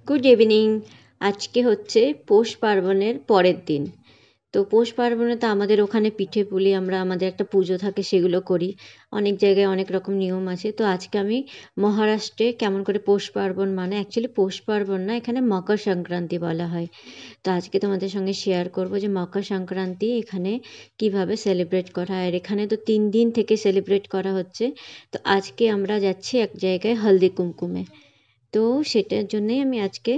Good evening. আজকে হচ্ছে পৌষ পার্বণের পরের দিন। তো পৌষ পার্বণে তো আমাদের ওখানে পিঠে পুলি আমরা আমাদের একটা পুজো থাকে সেগুলো করি। অনেক জায়গায় অনেক রকম নিয়ম আছে। তো আজকে আমি মহারাষ্ট্রে কেমন করে পৌষ পার্বণ মানে অ্যাকচুয়ালি পৌষ পার্বণ না, এখানে মকর সংক্রান্তি বলা হয়। তো আজকে তোমাদের সঙ্গে শেয়ার করব যে মকর সংক্রান্তি এখানে কিভাবে সেলিব্রেট করা হয়। আর এখানে তো 3 দিন থেকে সেলিব্রেট করা হচ্ছে। তো আজকে আমরা যাচ্ছি এক জায়গায় হলদি কুমকুমে। তো সেটার জন্যই আমি আজকে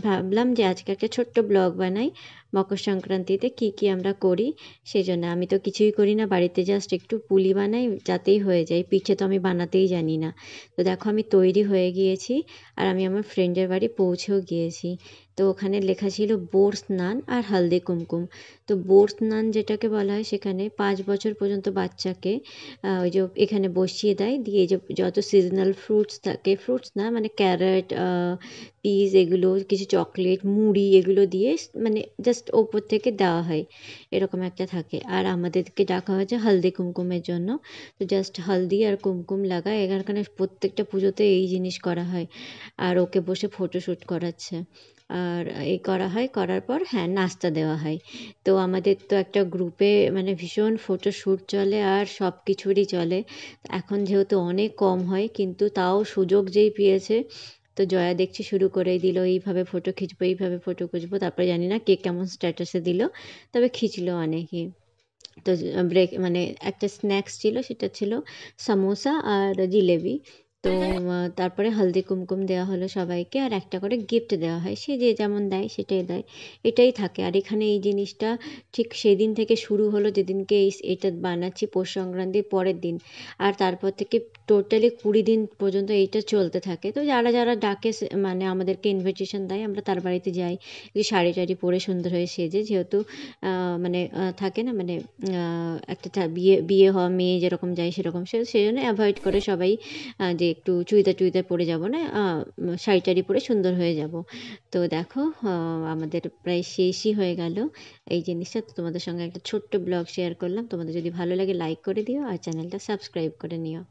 ভাবলাম যে আজকে একটা ছোট্ট ব্লগ বানাই মকর সংক্রান্তিতে কী কী আমরা করি। সেই জন্য আমি তো কিছুই করি না, বাড়িতে জাস্ট একটু পুলি বানাই, যাতেই হয়ে যায়। পিঠে তো আমি বানাতেই জানি না। তো দেখো আমি তৈরি হয়ে গিয়েছি আর আমি আমার ফ্রেন্ডের বাড়ি পৌঁছেও গিয়েছি। তো ওখানে লেখা ছিল বোর স্নান আর হলদি কুমকুম। তো বোর স্নান যেটাকে বলা হয়, সেখানে 5 বছর পর্যন্ত বাচ্চাকে ওই যে এখানে বসিয়ে দেয়, দিয়ে এই যে যত সিজনাল ফ্রুটস থাকে, ফ্রুটস না মানে ক্যারেট, পিস, এগুলো কিছু চকলেট, মুড়ি, এগুলো দিয়ে মানে জাস্ট ওপর থেকে দেওয়া হয়, এরকম একটা থাকে। আর আমাদেরকে ডাকা হয়েছে হলদি কুমকুমের জন্য। তো জাস্ট হলদি আর কুমকুম লাগায়, এখানে প্রত্যেকটা পুজোতে এই জিনিস করা হয়। আর ওকে বসে ফটোশ্যুট করাচ্ছে। আর এই করা হয়, করার পর হ্যাঁ নাস্তা দেওয়া হয়। তো আমাদের তো একটা গ্রুপে মানে ভীষণ ফটোশ্যুট চলে আর সব কিছুরই চলে। এখন যেহেতু অনেক কম হয়, কিন্তু তাও সুযোগ যেই পেয়েছে, তো জয়া দেখছি শুরু করেই দিল, এইভাবে ফটো খিঁচবো, এইভাবে ফটো খিঁচবো। তারপরে জানি না কে কেমন স্ট্যাটাসে দিল, তবে খিঁচলো অনেকই। তো ব্রেক মানে একটা স্ন্যাক্স ছিল, সেটা ছিল সামোসা আর জিলেবি। তো তারপরে হলদি কুমকুম দেওয়া হলো সবাইকে, আর একটা করে গিফট দেওয়া হয়, সে যে যেমন দেয় সেটাই দেয়, এটাই থাকে। আর এখানে এই জিনিসটা ঠিক সেদিন থেকে শুরু হলো যেদিনকে এটা বানাচ্ছি, পৌষ সংক্রান্তির পরের দিন। আর তারপর থেকে টোটালি 20 দিন পর্যন্ত এইটা চলতে থাকে। তো যারা যারা ডাকে মানে আমাদেরকে ইনভিটেশন দেয়, আমরা তার বাড়িতে যাই, যে শাড়ি টাড়ি পরে সুন্দর হয়ে সেজে, যেহেতু মানে থাকে না মানে একটা বিয়ে বিয়ে হওয়া মেয়ে যেরকম যায় সেরকম, সেই জন্য অ্যাভয়েড করে সবাই যে একটু চুড়িদার টুড়িদার পরে যাব না, শাড়ি টাড়ি পরে সুন্দর হয়ে যাব। তো দেখো আমাদের প্রায় শেষই হয়ে গেল এই জিনিসটা। তো তোমাদের সঙ্গে একটা ছোট্ট ব্লগ শেয়ার করলাম। তোমাদের যদি ভালো লাগে লাইক করে দিও আর চ্যানেলটা সাবস্ক্রাইব করে নিও।